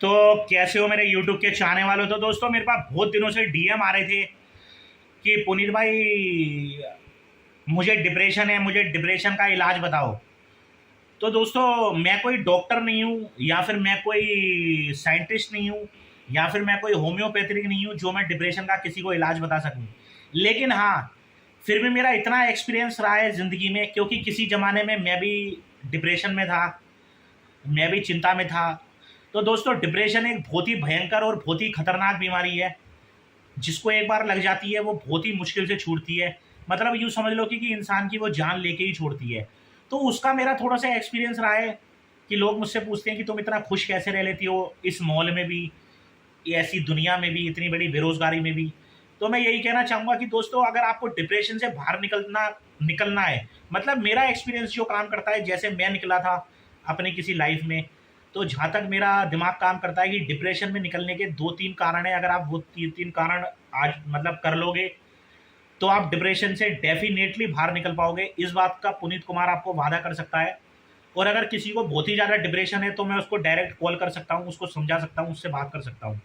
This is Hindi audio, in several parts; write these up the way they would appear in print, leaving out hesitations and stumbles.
तो कैसे हो मेरे यूट्यूब के चाहने वालों। तो दोस्तों मेरे पास बहुत दिनों से डीएम आ रहे थे कि पुनीत भाई मुझे डिप्रेशन है, मुझे डिप्रेशन का इलाज बताओ। तो दोस्तों मैं कोई डॉक्टर नहीं हूँ, या फिर मैं कोई साइंटिस्ट नहीं हूँ, या फिर मैं कोई होम्योपैथिक नहीं हूँ जो मैं डिप्रेशन का किसी को इलाज बता सकूँ। लेकिन हाँ, फिर भी मेरा इतना एक्सपीरियंस रहा है ज़िंदगी में, क्योंकि किसी ज़माने में मैं भी डिप्रेशन में था, मैं भी चिंता में था। तो दोस्तों डिप्रेशन एक बहुत ही भयंकर और बहुत ही खतरनाक बीमारी है, जिसको एक बार लग जाती है वो बहुत ही मुश्किल से छूटती है। मतलब यूँ समझ लो कि इंसान की वो जान लेके ही छोड़ती है। तो उसका मेरा थोड़ा सा एक्सपीरियंस रहा है कि लोग मुझसे पूछते हैं कि तुम इतना खुश कैसे रह लेती हो इस मॉल में भी, ये ऐसी दुनिया में भी, इतनी बड़ी बेरोजगारी में भी। तो मैं यही कहना चाहूँगा कि दोस्तों अगर आपको डिप्रेशन से बाहर निकलना निकलना है, मतलब मेरा एक्सपीरियंस जो काम करता है, जैसे मैं निकला था अपनी किसी लाइफ में, तो जहाँ तक मेरा दिमाग काम करता है कि डिप्रेशन में निकलने के दो तीन कारण है। अगर आप वो तीन तीन कारण आज मतलब कर लोगे तो आप डिप्रेशन से डेफिनेटली बाहर निकल पाओगे। इस बात का पुनीत कुमार आपको वादा कर सकता है। और अगर किसी को बहुत ही ज़्यादा डिप्रेशन है तो मैं उसको डायरेक्ट कॉल कर सकता हूँ, उसको समझा सकता हूँ, उससे बात कर सकता हूँ।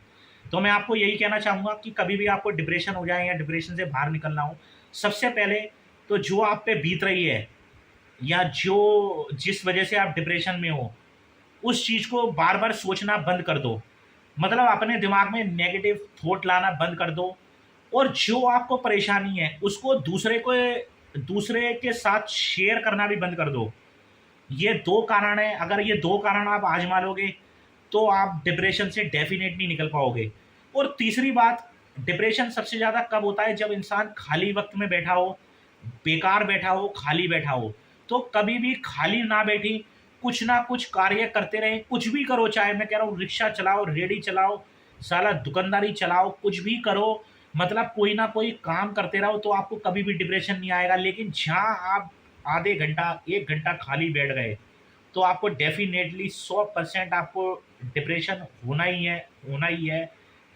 तो मैं आपको यही कहना चाहूँगा कि कभी भी आपको डिप्रेशन हो जाए या डिप्रेशन से बाहर निकलना हो, सबसे पहले तो जो आप पे बीत रही है, या जो जिस वजह से आप डिप्रेशन में हो, उस चीज़ को बार बार सोचना बंद कर दो। मतलब अपने दिमाग में नेगेटिव थॉट लाना बंद कर दो। और जो आपको परेशानी है उसको दूसरे के साथ शेयर करना भी बंद कर दो। ये दो कारण है, अगर ये दो कारण आप आजमा लोगे तो आप डिप्रेशन से डेफिनेटली निकल पाओगे। और तीसरी बात, डिप्रेशन सबसे ज़्यादा कब होता है? जब इंसान खाली वक्त में बैठा हो, बेकार बैठा हो, खाली बैठा हो। तो कभी भी खाली ना बैठी, कुछ ना कुछ कार्य करते रहें। कुछ भी करो, चाहे मैं कह रहा हूँ रिक्शा चलाओ, रेडी चलाओ, साला दुकानदारी चलाओ, कुछ भी करो, मतलब कोई ना कोई काम करते रहो, तो आपको कभी भी डिप्रेशन नहीं आएगा। लेकिन जहाँ आप आधे घंटा एक घंटा खाली बैठ गए तो आपको डेफिनेटली 100% आपको डिप्रेशन होना ही है, होना ही है,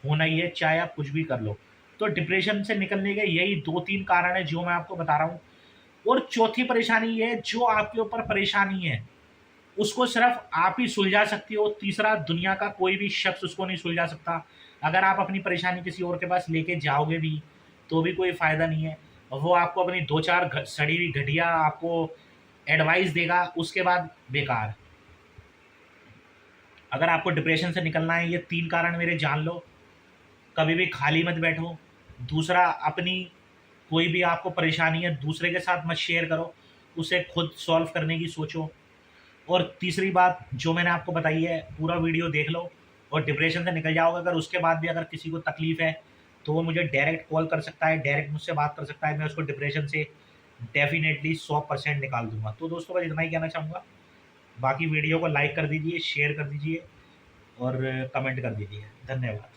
होना ही है, चाहे आप कुछ भी कर लो। तो डिप्रेशन से निकलने के यही दो तीन कारण है जो मैं आपको बता रहा हूँ। और चौथी परेशानी ये है, जो आपके ऊपर परेशानी है उसको सिर्फ आप ही सुलझा सकती हो। तीसरा दुनिया का कोई भी शख्स उसको नहीं सुलझा सकता। अगर आप अपनी परेशानी किसी और के पास लेके जाओगे भी तो भी कोई फ़ायदा नहीं है। वो आपको अपनी दो चार सड़ी हुई घटिया आपको एडवाइस देगा, उसके बाद बेकार। अगर आपको डिप्रेशन से निकलना है, ये तीन कारण मेरे जान लो। कभी भी खाली मत बैठो। दूसरा, अपनी कोई भी आपको परेशानी है दूसरे के साथ मत शेयर करो, उसे खुद सॉल्व करने की सोचो। और तीसरी बात जो मैंने आपको बताई है, पूरा वीडियो देख लो और डिप्रेशन से निकल जाओगे। अगर उसके बाद भी अगर किसी को तकलीफ़ है तो वो मुझे डायरेक्ट कॉल कर सकता है, डायरेक्ट मुझसे बात कर सकता है। मैं उसको डिप्रेशन से डेफिनेटली 100% निकाल दूंगा। तो दोस्तों बस इतना ही कहना चाहूँगा। बाकी वीडियो को लाइक कर दीजिए, शेयर कर दीजिए और कमेंट कर दीजिए। धन्यवाद।